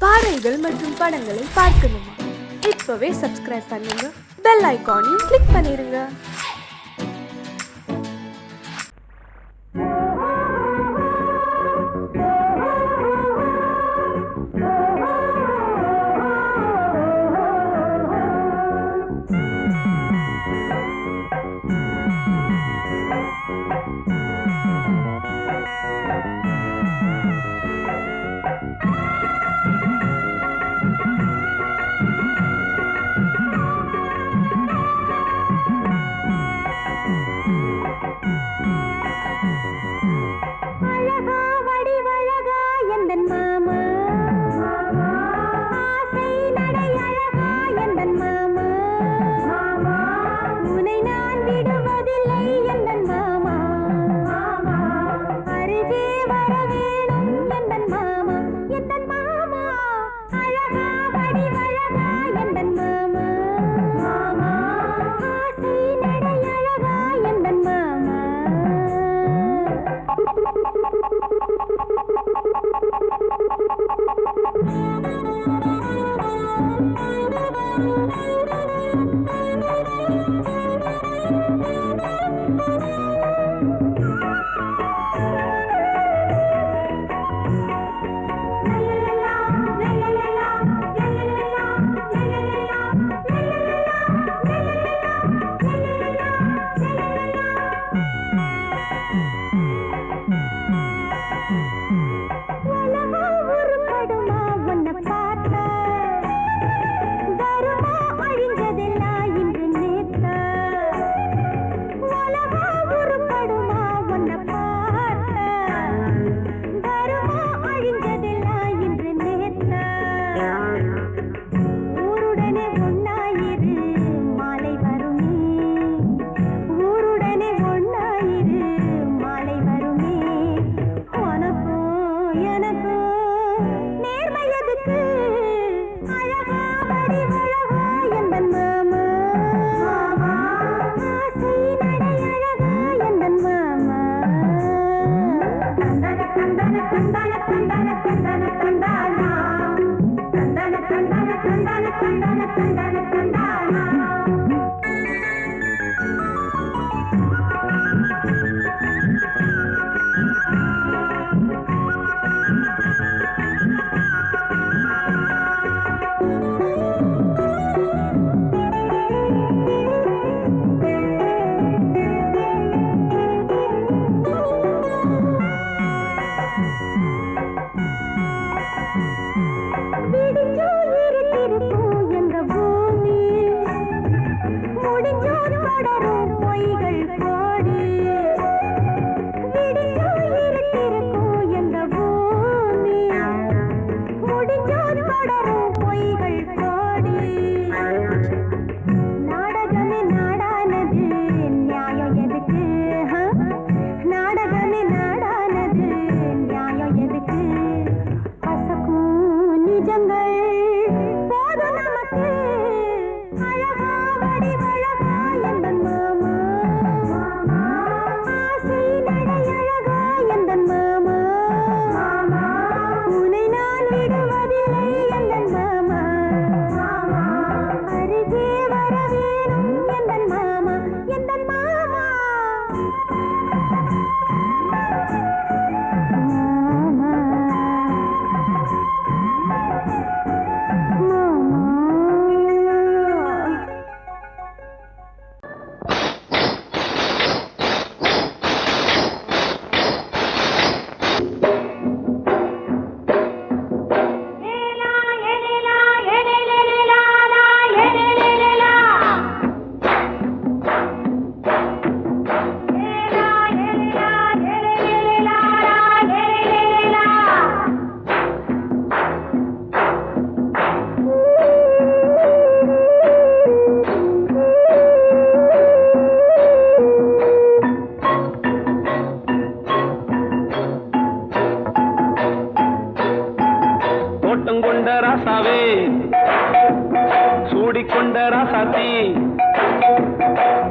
பாடல்கள் மற்றும் படங்களை பார்க்கணுமா? இப்பவே சப்ஸ்கிரைப் பண்ணுங்க, பெல் ஐகானையும் கிளிக் பண்ணிருங்க.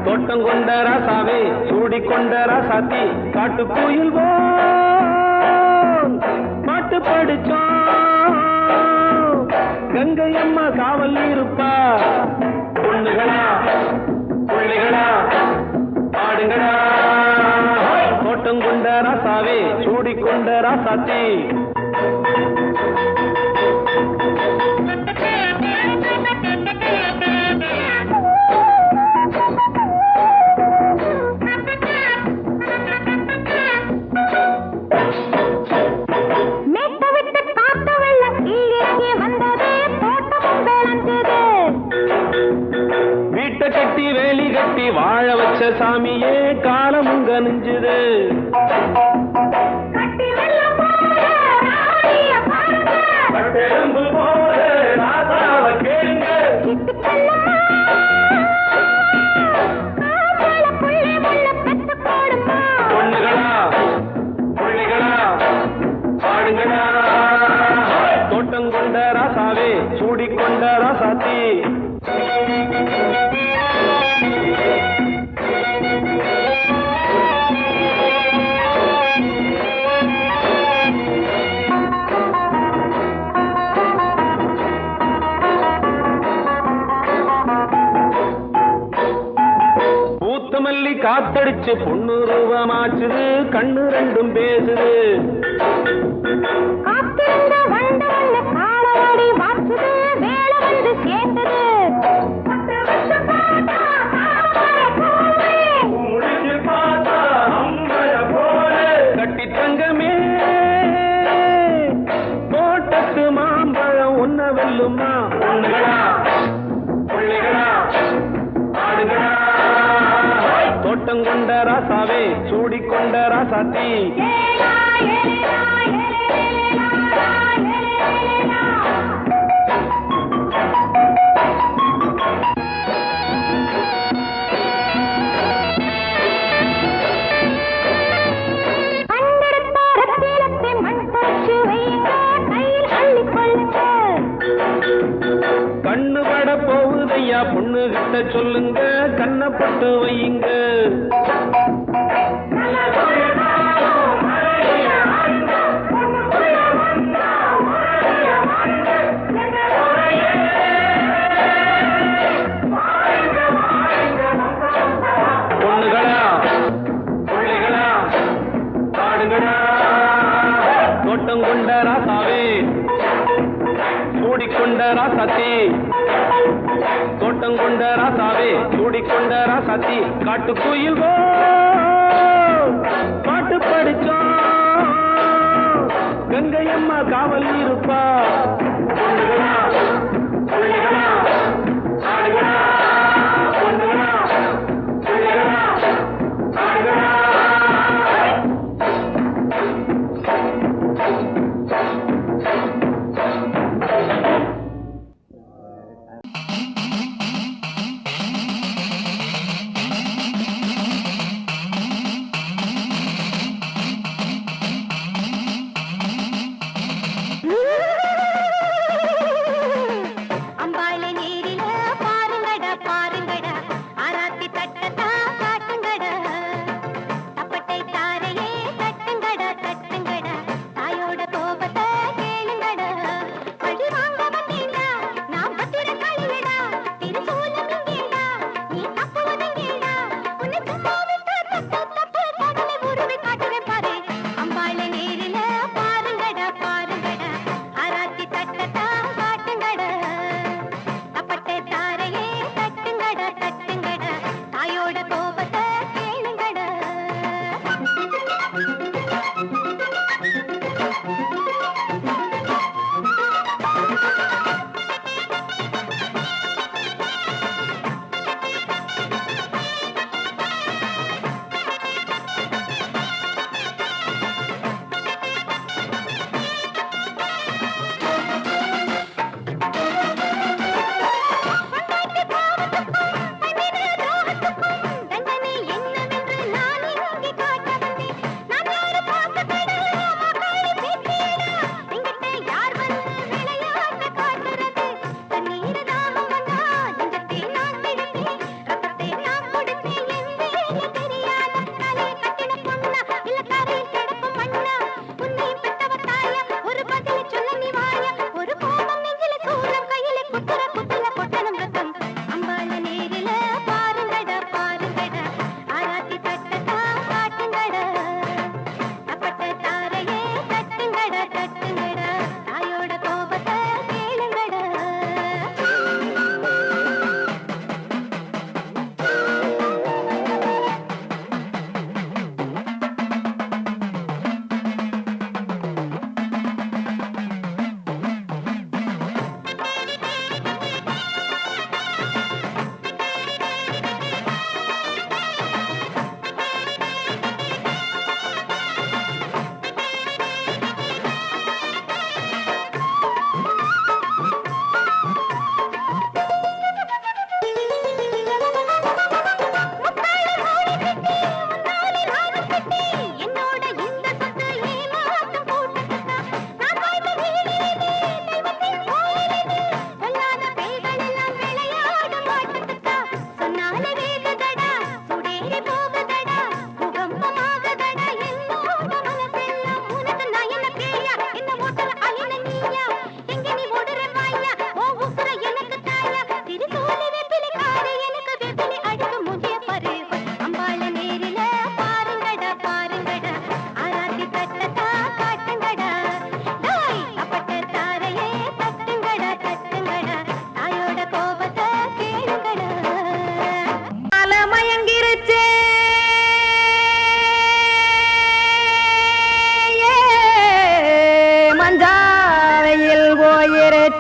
தோட்டங்கொண்ட ராசாவே சூடிக்கொண்ட ராசாத்தி காட்டுக்குயில் பாட்டு படிச்சோம் கங்கை அம்மா காவல் இருப்பா. பொண்ணுகளா பிள்ளைகளா ஆடுங்களா, தோட்டம் கொண்ட ராசாவே சூடிக்கொண்ட ராசாத்தி. வீட்டை கட்டி வேலி கட்டி வாழ வச்ச சாமியே காலமும் கனிஞ்சுது. பொண்ணுகளா பிள்ளைகளா ஆடுங்களா, தோட்டம் கொண்ட ராசாவே சூடிக்கொண்ட ராசாத்தி. பூத்தமல்லி காத்தடிச்சு பொண்ணு ரூபமாச்சுது, கண்ணு ரெண்டும் பேசுது. கட்டி தங்கமே தோட்டத்து மாம்பழம் ஒன்ன வெல்லுமா. பொண்ணுகளா பிள்ளைகளா ஆடுகளா, தோட்டம் கொண்ட ராசாவே சூடிக்கொண்ட ராசாத்தி. கண்ணு பட போகுதையா பொண்ணு கிட்ட சொல்லுங்க, கண்ணப்பட்டு வையுங்க. பொண்ணுகளா பிள்ளைகளா ஆடுங்களா, தோட்டம் கொண்ட ராசாவே சூடிக்கொண்ட ராசாத்தி. தோட்டம் கொண்ட ராசாவே சூடிக்கொண்ட ராசாத்தி. காட்டுக்குயில் பாட்டு படிச்சோம், கங்கை அம்மா காவல் இருப்பா. பொண்ணுகளா பிள்ளைகளா ஆடுகளா, பொண்ணுகளா பிள்ளைகளா ஆடுகளா.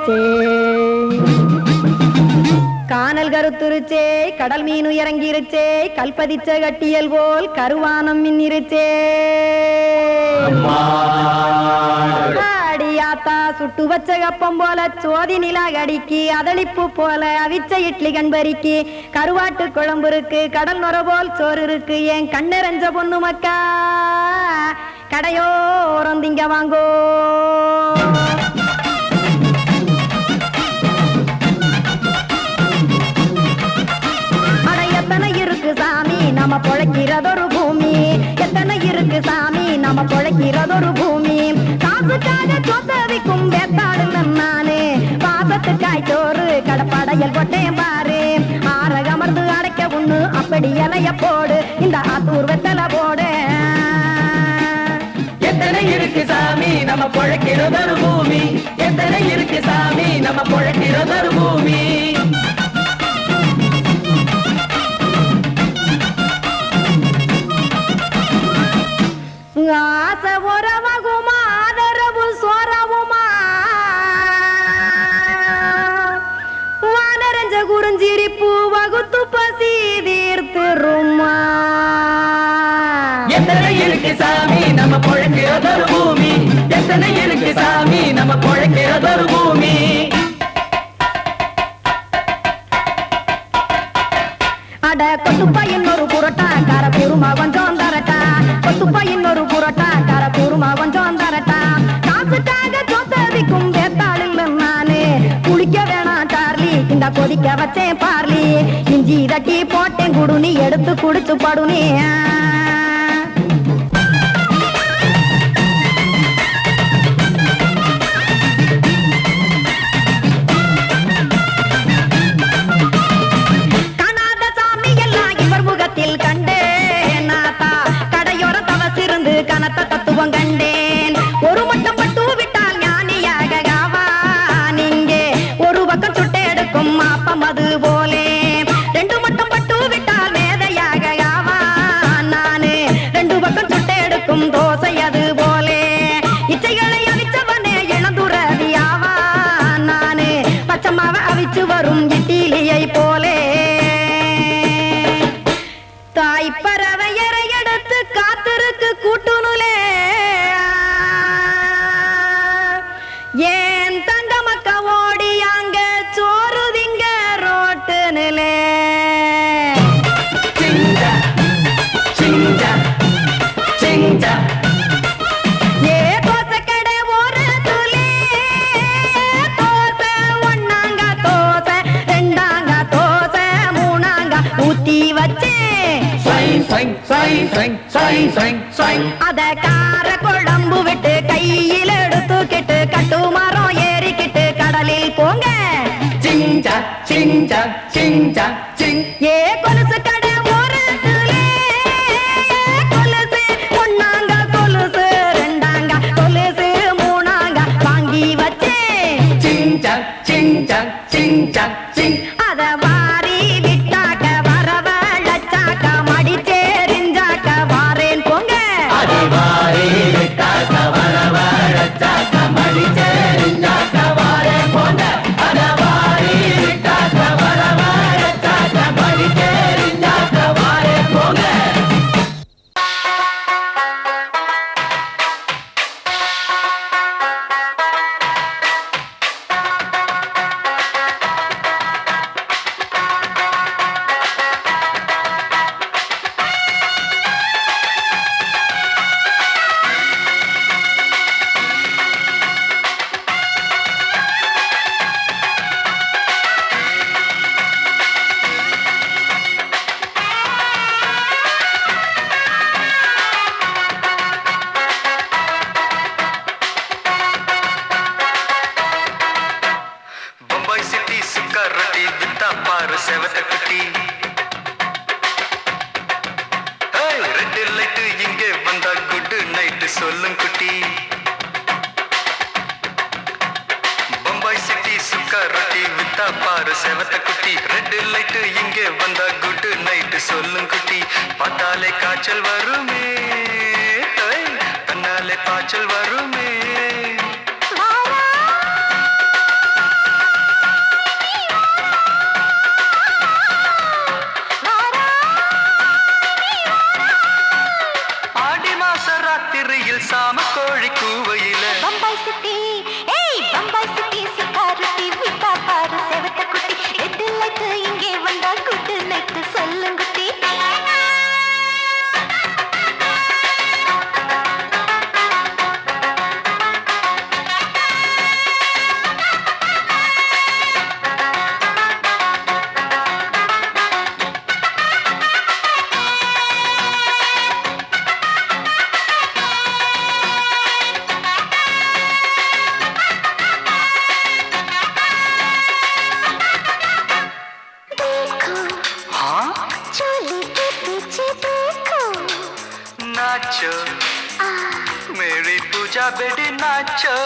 வச்சே கானல் கருத்துருச்சே கடல் மீன் இறங்கிருச்சே கல்பதிச்ச கட்டியல் போல் கருவானம் மின்னிருச்சே அடியாத்தா சுட்டு வச்ச கப்பம் போல சோதி நிலா கடிக்கு அதளிப்பு போல அவிச்ச இட்லி கண்பறிக்கு கருவாட்டு குழம்பு இருக்கு கடல் நுர போல் சோறு இருக்கு என் கண்ணெரஞ்ச பொண்ணு மக்கா கடையோரம் திங்க வாங்கோ எத்தனை இருக்கு சாமி நம்ம பொழைக்கிறதொரு பூமி எத்தனை இருக்கு சாமி நம்ம பொழைக்கிறதொரு பூமி காசுக்காக சொத்தவிக்கும் வேத்தாடுன்னு நானே பாசத்துக்காய் சோறு கடப்படையல் போட்டேன் பாரு ஆரகமர்ந்து அடைக்க ஒண்ணு அப்படி இலைய போடு இந்த ஆத்தூர் வெத்தலை போடு எத்தனை இருக்கு சாமி நம்ம பொழைக்கிறதொரு பூமி எத்தனை இருக்கு சாமி நம்ம பொழைக்கிறதொரு பூமி ஆசை உறவகுமா ஆதரவு சோறவுமா வானரஞ்ச குறிஞ்சிரிப்பு வகுத்து பசி தீர்த்துருமா எத்தனை இருக்கு சாமி நம்ம பொழைக்கிறதொரு பூமி எத்தனை இருக்கு சாமி நம்ம பொழைக்கிறதொரு பூமி அட கொத்துப்பா இன்னொரு புரோட்டா கார குருமா கொஞ்சம் தரட்டா கொத்துப்பா இன்னொரு புரோட்டா கார குருமா கொஞ்சம் தரட்டா காசுக்காக சொத்தவிக்கும் வேத்தாளில் நானு குளிக்க வேணாம் சார்லி இந்த கொதிக்க வச்சேன் பார்லி இஞ்சி தட்டி போட்டேன் குடுனி எடுத்து குடிச்சு படுனி கனத்த தத்துவம் கண்டேன் ஒரு மட்டம் பட்டு விட்டால் ஞானியாக ஆவான் இங்கே ஒரு பக்கம் சுட்டு எடுக்கும் மாப்பம் அது போலே ரெண்டு மட்டம் பட்டு விட்டால் மேதையாக ஆவான் நானு ரெண்டு பக்கம் சுட்டு எடுக்கும் தோசை அது போலே இச்சைகளை அவிச்சவனே இளந்துறவி ஆவான் நானு பச்சமாவ அவிச்சு வரும் இட்டிலியை போலே தாய்ப்பறவை எடுத்து காத்திருக்கு கூட்டுனுலே ஏன் தங்க மக்க ஓடி அங்க சோறுதிங்க ரோட்டு நிலே ஏ தோசை கடை ஒரு துளி தோசை ஒன்னாங்க தோசை ரெண்டாங்க தோசை மூணாங்க ஊத்தி வச்சே அத கார குழம்பு விட்டு கையில் எடுத்துக்கிட்டு கட்டு மரம் ஏறிக்கிட்டு கடலில் போங்க ஏ கொலுசு கடை ஓரத்திலே கொலுசு ஒன்னாங்க கொலுசு ரெண்டாங்க கொலுசு மூணாங்க வாங்கி வச்சே அத வாரி விட்டாக்க வரவழைச்சாக்க மடிச்சேரிஞ்சாக்க வாரேன் போங்க செவத்த குட்டி ரெட் லைட் இங்கே வந்தா குட் நைட் சொல்லும் குட்டி பம்பாய் சிட்டி சுக்கா ரொட்டி வித்தா பாரு செவத்த குட்டி ரெட் லைட் இங்கே வந்தா குட் நைட் சொல்லும் குட்டி பார்த்தாலே காய்ச்சல் வருமே தன்னாலே பாய்ச்சல் வருமே வெடி நாச்சோ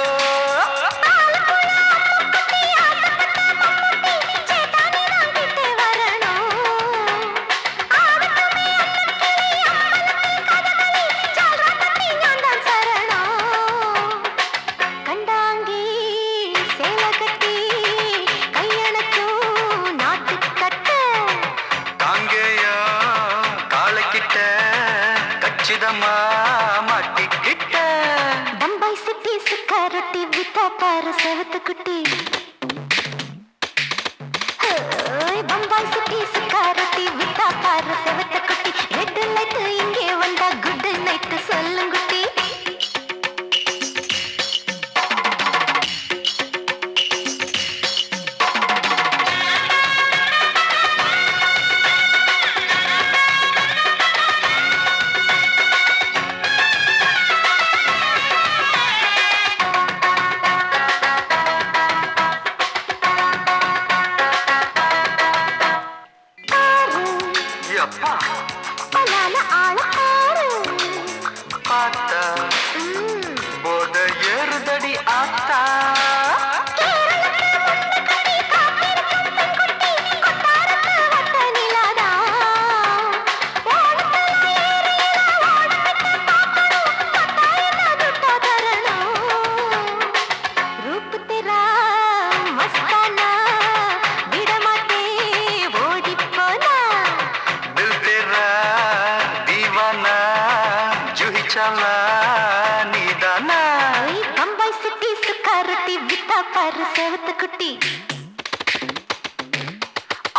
காங்கேயா காலக்கிட்ட கச்சிதமா மாட்டிக்கிட்ட பம்பாய் சிட்டி சுக்காரொட்டி வித்தா பாரு செவத்து குட்டி பம்பாய் சிட்டி சுக்காரொட்டி வித்தா பாரு செவத்து குட்டி ரெட் லைட் இங்கே வந்தா குட் நைட் சொல்லுங்குட்டி பார்த்தா போத ஏறுதடி ஆத்தா பம்பாய் சிட்டி சுக்காரொட்டி வித்தா பாரு செவத்து குட்டி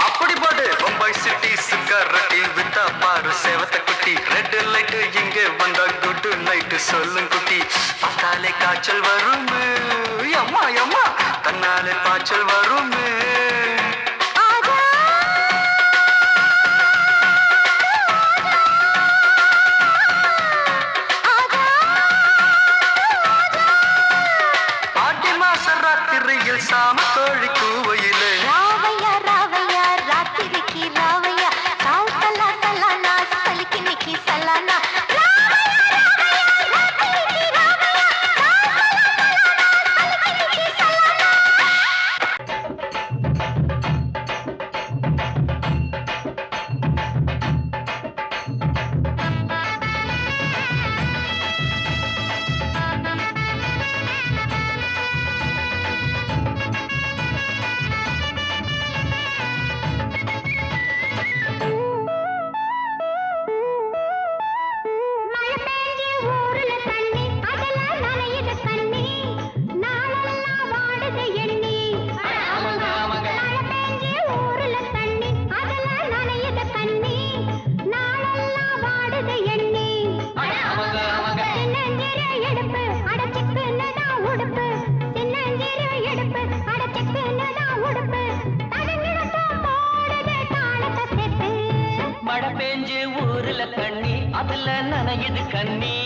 அப்படி போடு பம்பாய் சிட்டி சுக்காரொட்டி வித்தா பாரு சேவத்த குட்டி ரெட் லைட் இங்கே வந்தா குட் நைட் சொல்லும் குட்டி பார்த்தாலே காய்ச்சல் வரும் அம்மா அம்மா தன்னாலே பாய்ச்சல் வரும் சாம கோழி கூவையிலே ராவையா ராவையா ராத்திரிக்கு ராவையா சால் சலா சலானா சலிக்கு நிக்கி சலானா மழை பெஞ்சு ஊருல தண்ணி அதுல நனையுது கண்ணி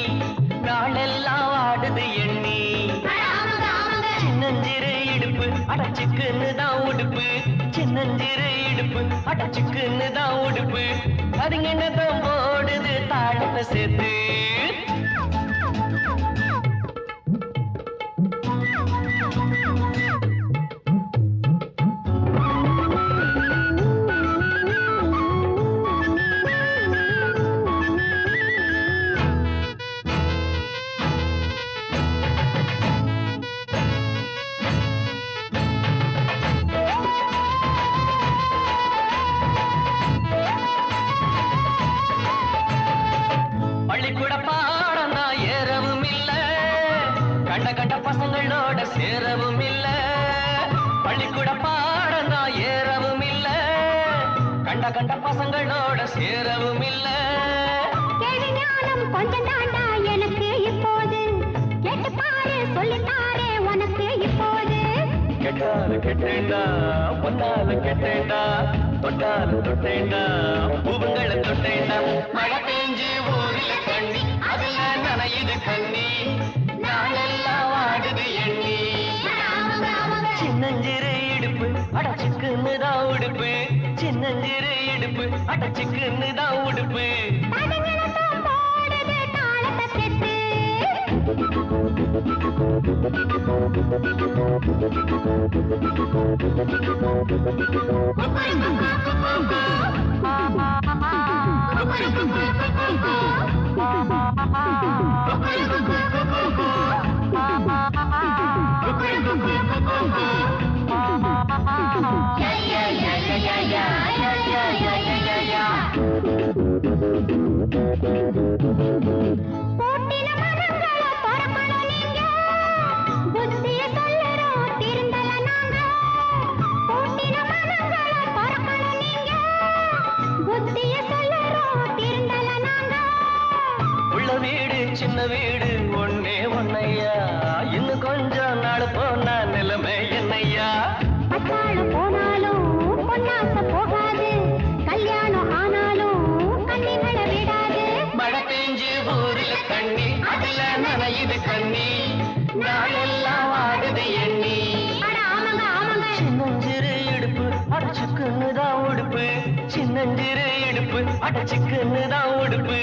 நாளெல்லாம் வாடுது எண்ணி சின்னஞ்சிறு இடுப்பு அடைச்சுக்குன்னு தான் உடுப்பு சின்னஞ்சிறு இடுப்பு அடைச்சுக்குன்னு தான் உடுப்பு அதுங்கன்னதான் போடுது தாழத்தை சேர்த்து பள்ளிக்கூட பாடம் தான் ஏறவும் இல்ல கண்ட கண்ட பசங்களோட சேரவும் இல்ல பள்ளிக்கூட பாடம் தான் ஏறவும் இல்ல கண்ட கண்ட பசங்களோட சேரவும் இல்ல கேள்வி ஞானம் கொஞ்சம் தாண்டா எனக்கு இப்போது கேட்டு பாரு சொல்லித்தாரே உனக்கு இப்போது கெட்டால கெட்டேண்டா பொன்னால கெட்டேண்டா தொட்டால தொட்டேண்டா பூவங்களை தொட்டேண்டா மழை பெஞ்சு ஊரில் தண்ணி அதுல நனையுது கண்ணி நாளெல்லாம் வாடுது எண்ணி சின்னஞ்சிறு இடுப்பு அடைச்சுக்குன்னு தான் உடுப்பு சின்னஞ்சிறு இடுப்பு அடைச்சுக்குன்னு தான் உடுப்பு போடுது தாளத்தை சேர்த்து சின்ன வீடு ஒன்னே ஒன்னையா இன்னும் கொஞ்சம் நாள் போனா நிலைமை என்னையா போனாலும் பொன்னாச போகாது கல்யாணம் ஆனாலும் கண்ணிகளை விடாது மழை பெஞ்சு ஊரில் தண்ணி அதுல நனையுது கண்ணி நாளெல்லாம் ஆடுது எண்ணி சின்னஞ்சிறு இடுப்பு அடைச்சுக்குன்னு தான் உடுப்பு சின்னஞ்சிறு இடுப்பு அடைச்சுக்குன்னு தான் உடுப்பு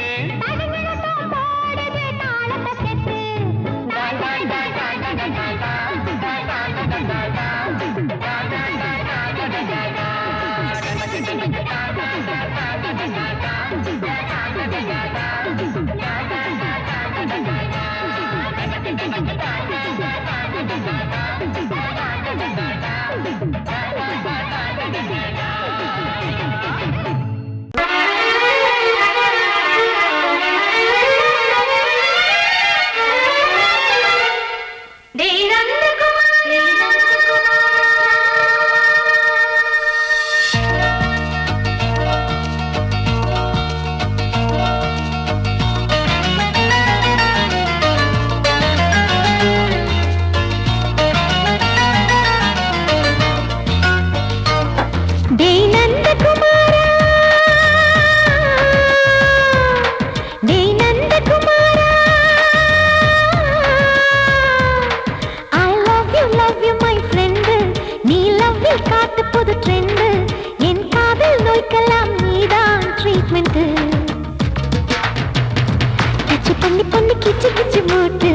கிச்சு கிச்சு மூட்டு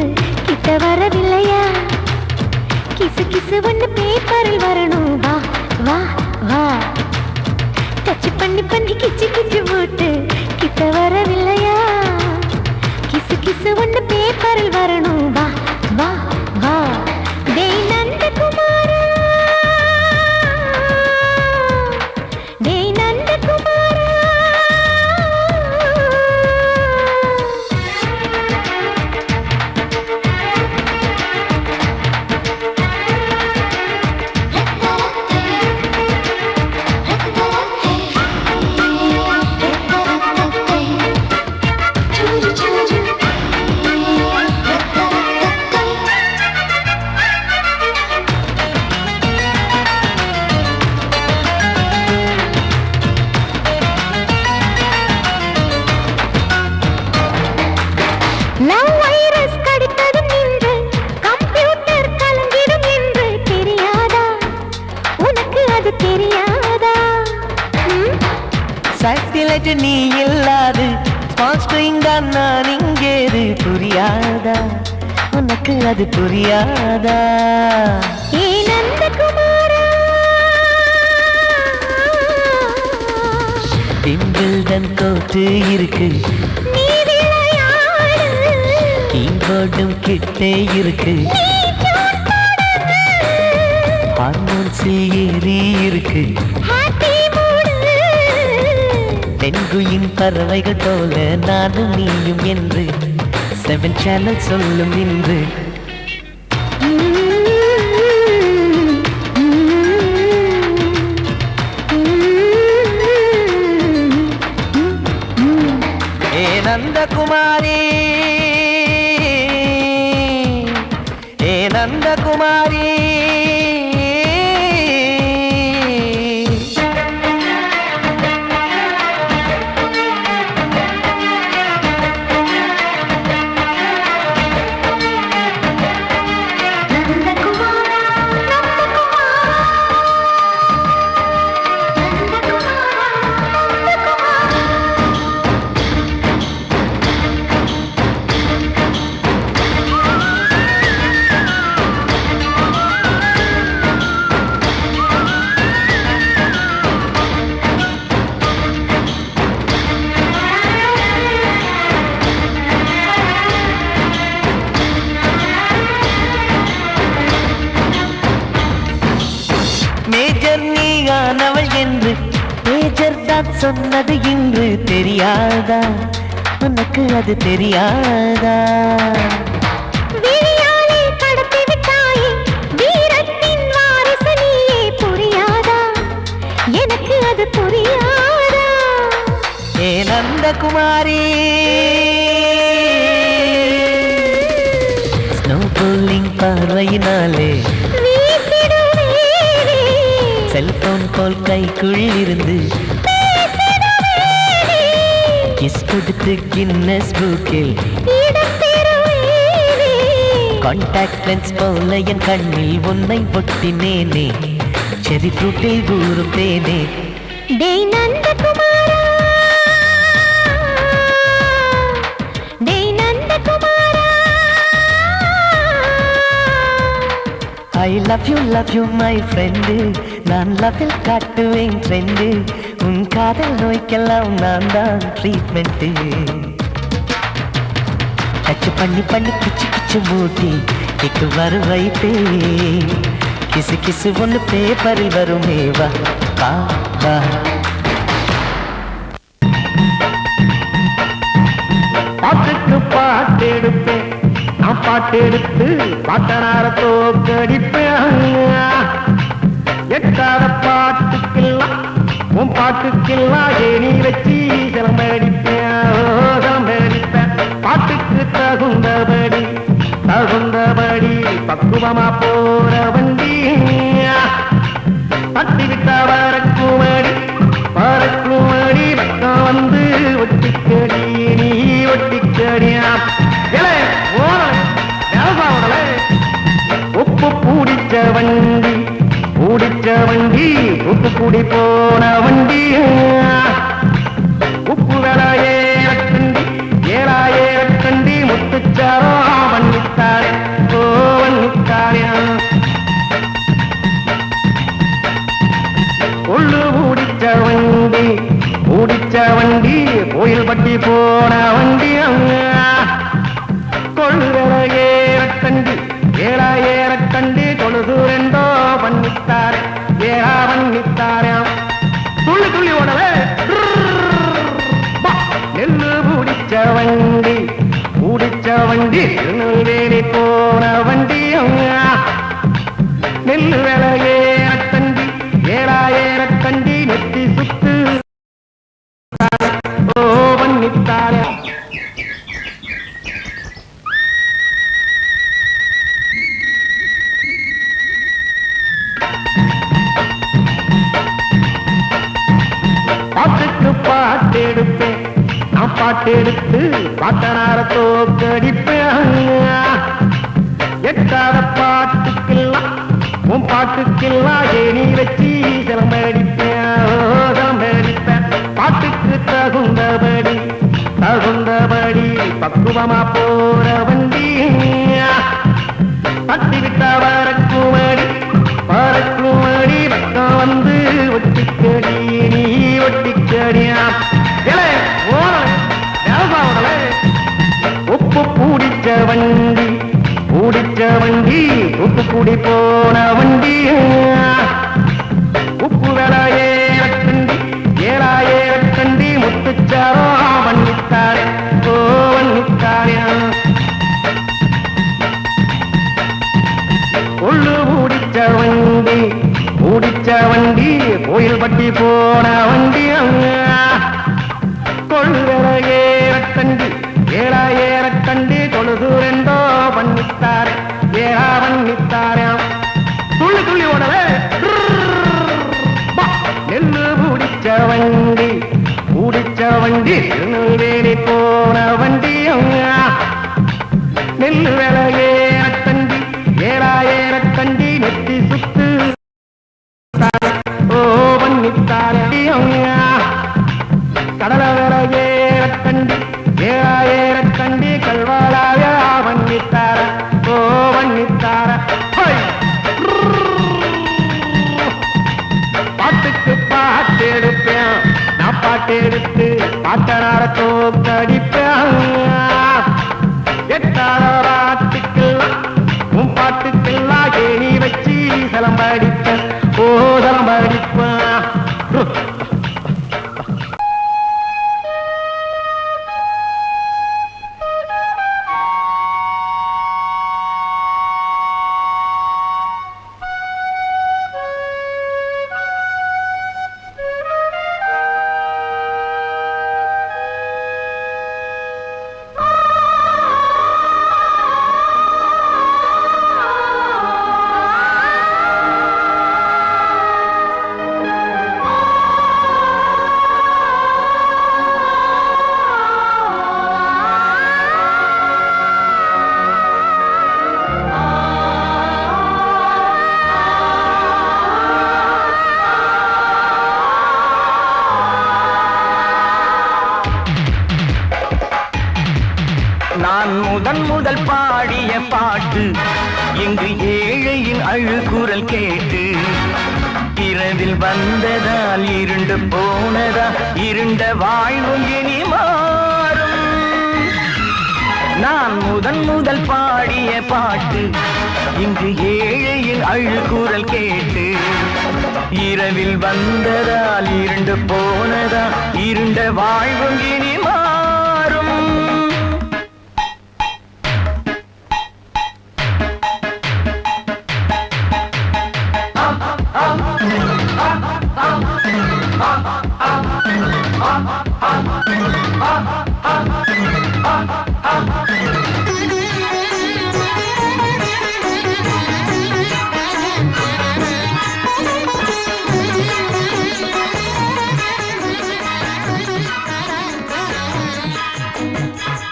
கிட்ட வரவில்லையா கிசு கிசு ஒண்ணு பேப்பரில் வரணும் வா வா வா டச் பண்ணி பண்ணி கிச்சு கிச்சு மூட்டு கிட்ட வரவில்லையா கிசு கிசு ஒண்ணு பேப்பரில் வரணும் வா வா வா டேய் நந்தகுமாரா டேய் நந்தகுமாரா நீ இல்லாது நான் இங்கேது புரியாதா உனக்கு அது புரியாதா பிம்பிள்டன் கோட்டு இருக்கு கீபோர்டும் கிட்டே இருக்கு ஹார்மோன்ஸில் ஏறி இருக்கு தென்குயின் பறவைகள் போல நானும் நீயும் என்று 7 சேனல் சொல்லும் இன்று ஏ நந்தகுமாரி ஏ நந்தகுமாரி மேஜர் நீ ஆனவள் என்று மேஜர் தான் சொன்னது இன்று தெரியாதா உனக்கு அது தெரியாதா விழியாலே கடத்தி விட்டாயே வீரத்தின் வாரிசு நீயே புரியாதா எனக்கு அது புரியாதா ஏ நந்தகுமாரி ஸ்னோ போலிங் பார்வையினாலே செல்போன் போல் கைக்குள் இருந்து கிஸ் கொடுத்து கின்னஸ் புக்கில் கான்டாக்ட் லென்ஸ் போல என் கண்ணில் உன்னை ஒட்டினேனே செரி ஃப்ரூட்டில் ஊறும் தேனே டேய் நந்தகுமாரா டேய் நந்தகுமாரா I love you my friend நான் லவ்வில் காட்டுவேன் ட்ரெண்டு உன் காதல் நோய்க்கெல்லாம் நான் தான் ட்ரீட்மெண்ட்டு டச் பண்ணி பண்ணி கிச்சு கிச்சு மூட்டி கிக்கு வரு வைத்தே கிசு கிசு ஒன்று பேப்பரில் வருமே வா வா வா பாட்டுக்கு பாட்டு எடுப்பேன் நான் பாட்டு எடுத்து பாட்டனார தோக்கடிப்பேன் எட்டாத பாட்டுக்கெல்லாம் உன் பாட்டுக்கெல்லாம் ஏனி வச்சு சிலம்படிப்பேன் சிலம்படிப்பேன் பாட்டுக்கு தகுந்தபடி பக்குவமா போற வண்டி தட்டி விட்டா வரக்குமடி பக்கம் வந்து ஒட்டிக்கடி நீ ஒட்டிக்கடியா உப்பு பூடிச்ச வண்டி தூத்துக்குடி போன வண்டி உப்பு வேலை ஏறக்கண்டி 7000 கண்டி முத்துச்சாரோ வண்ணித்தாரே ஓ வண்ணித்தாரியா கொள்ளு பூடிச்ச வண்டி கோயில் பட்டி போன வண்டி கொள்ளு வேலை ஏறக்கண்டி 7000 கண்டி தொழுது ரெண்டோ வண்ணித்தாரே ஏறா வண்ணித்தாராம் துள்ளி துள்ளி ஓடவே நெல்லு பூடிச்ச வண்டி திருநெல்வேலி போன வண்டி நெல்லு வேலையே கண்டி 7000 கண்டி நெத்தி சுத்து ஓ வண்ணித்தாரா பாட்டுக்கு பாட்டு எடுப்பேன் நான் பாட்டு எடுத்து பாட்டனார தோக்கடிப்பேன் எட்டாத பாட்டுக்கெல்லாம் உன் பாட்டுக்கெல்லாம் ஏனி வச்சு சிலம்படிப்பேன் சிலம்படிப்பேன் பாட்டுக்கு தகுந்தபடி பக்குவமா போற வண்டி தட்டி விட்டா வரக்குமடி பக்கம் வந்து ஒட்டிக்கடி நீ ஒட்டிக்கடியா உப்பு பூடிச்ச வண்டி தூத்துக்குடி போன வண்டி உப்பு வேலை ஏறக்கண்டி 7000 கண்டி முத்துச்சாரோ வண்ணித்தாரே ஓ வண்ணித்தாரியா கொள்ளு பூடிச்ச வண்டி கோயில் பட்டி போன வண்டி கொள்ளு வேலை ஏறக்கண்டி 7000 கண்டி தொழுது ரெண்டோ வண்ணித்தாரே ஏறா வண்ணித்தாராம் துள்ளி துள்ளி ஓடவே நெல்லு பூடிச்ச வண்டி திருநெல்வேலி போன வண்டி நெல்லு வேலையே கண்டி 7000 கண்டி நெத்தி சுத்து ஓ வண்ணித்தாரே கடல வேலையே கண்டி 7000 கண்டி கல்வாளாய வண்ணித்தார ஓ வண்ணித்தார பாட்டுக்கு பாட்டு எடுப்பேன் நான் பாட்டு எடுத்து பாட்டனார தோக்கடிப்பேன் எட்டாத பாட்டுக்கெல்லாம் உன் பாட்டுக்கெல்லாம் ஏனி வச்சு சிலம்படிப்பேன் ஓ சிலம்ப அடிப்பா. நான் முதல் பாடிய பாட்டு எங்கு ஏழையின் அழுகுரல் கேட்டு இரவில் வந்ததால் இருண்டு போனதா இருண்ட வாழ்வும் இனி மாறும். நான் முதல் பாடிய பாட்டு இங்கு ஏழையின் அழுகுரல் கேட்டு இரவில் வந்ததால் இருண்டு போனதா இருண்ட வாழ்வும் இனி மாறும்.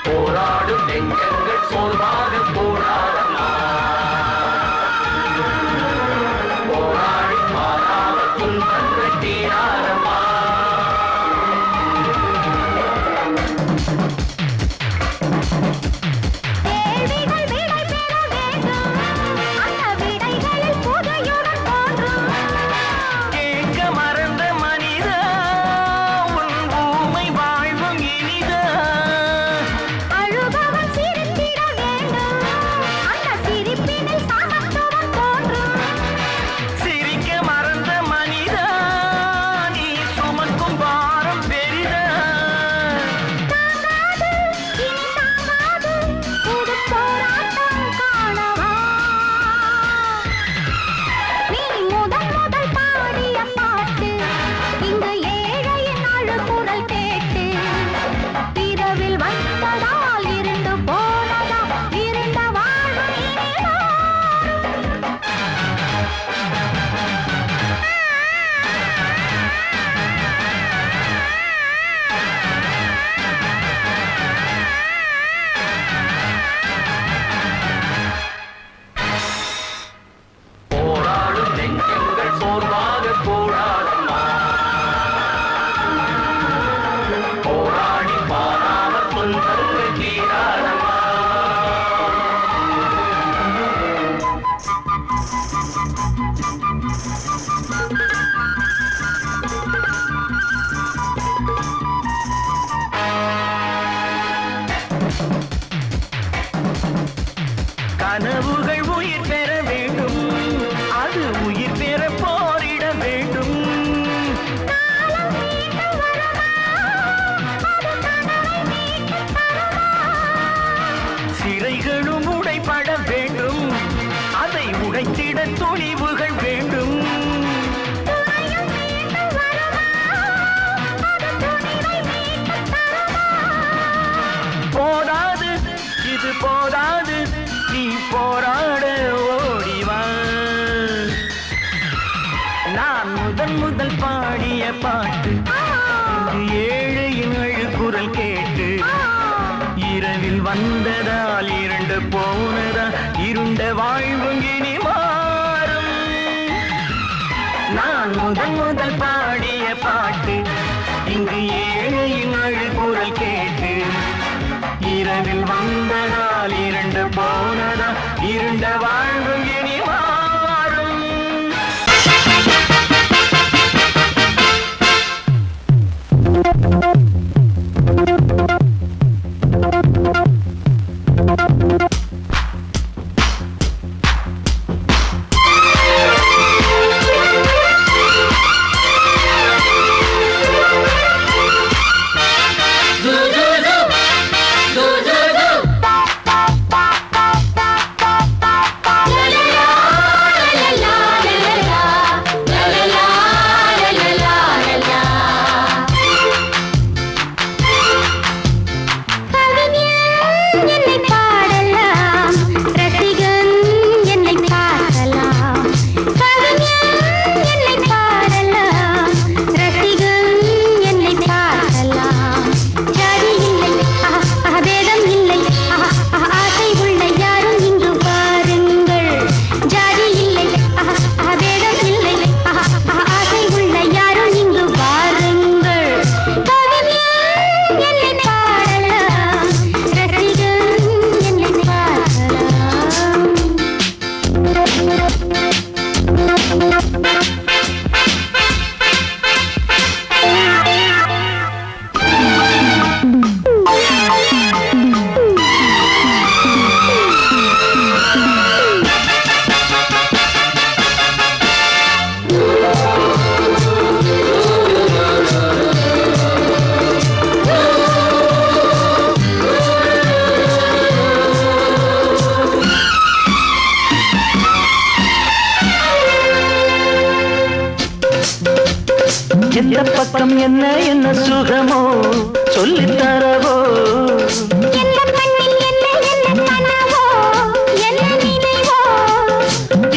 போராடும் நெஞ்சங்கள் சோர்வாக போராடமா, போராடி மாறாமல் துன்பங்கள் தீராரமா. கேட்க மறந்த மனிதா உன் ஊமை வாழ்வும் இனிதா. சிரிக்க மறந்த மனிதா நீ சுமக்கும் பாரம் பெரிதா. போராடும் நெஞ்சங்கள் சோர்வாக போராடமா, போராடி மாறாமல் துன்பங்கள் தீராரமா. கனவுகள் உயிர் பெற வேண்டும், அது உயிர் பெற போரிட வேண்டும். சிறைகளும் உடைபட வேண்டும், அதை உடைத்திட துணிவுகள் வேண்டும். போதாது இது போதாது நீ போராட ஓடிவா. நான் முதல் பாடிய பாட்டு இங்கு ஏழையின் அழுகுரல் கேட்டு இரவில் வந்ததால் இருண்டு போனதா இருண்ட வாழ்வும் இனி மாறும். நான் முதல் பாடிய பாட்டு இங்கு ஏழையின் அழுகுரல் கேட்டு இரவில் வந்ததால் இருண்டு போனதா இருண்ட வாழ்வும் இனி மாறும். எந்த பக்கம் என்ன என்ன சுகமோ சொல்லித் தரவோ என்ன கண்ணில் என்ன என்ன கனவோ என்ன நினைவோ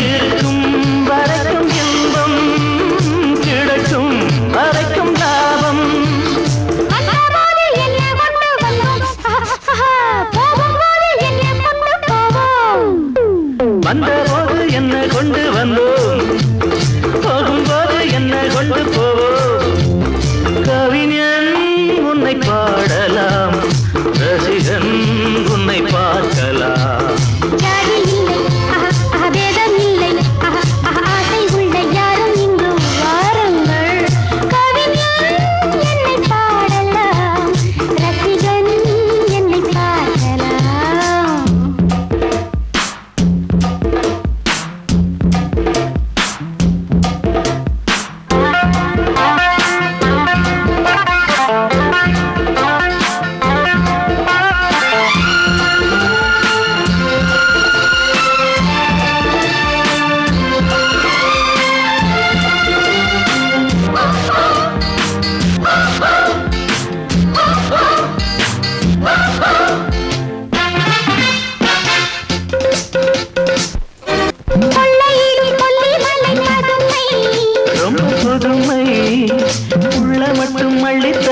இருக்கும் வரைக்கும் இன்பம் கிடைக்கும் வரைக்கும் லாபம் வந்தபோது என்ன கொண்டு வந்தோம் போகும்போது என்ன கொண்டு போவோம் வந்தபோது என்ன கொண்டு வந்தோம் போகும்போது என்ன கொண்டு போவோம் கவிஞன் உன்னை பாடலாம் ரசிகன் உன்னை பார்க்கலாம் ஜாதி இல்லை பேதம் இல்லை ஆசை உள்ள யாரும் இங்கு வாருங்கள் கவிஞன் என்னை பாடலாம் ரசிகன் என்னை பார்க்கலாம் கொள்ளையிலும் கொல்லிமலை பதுமை ரொம்ப புதுமை உள்ள மட்டும் அள்ளித்த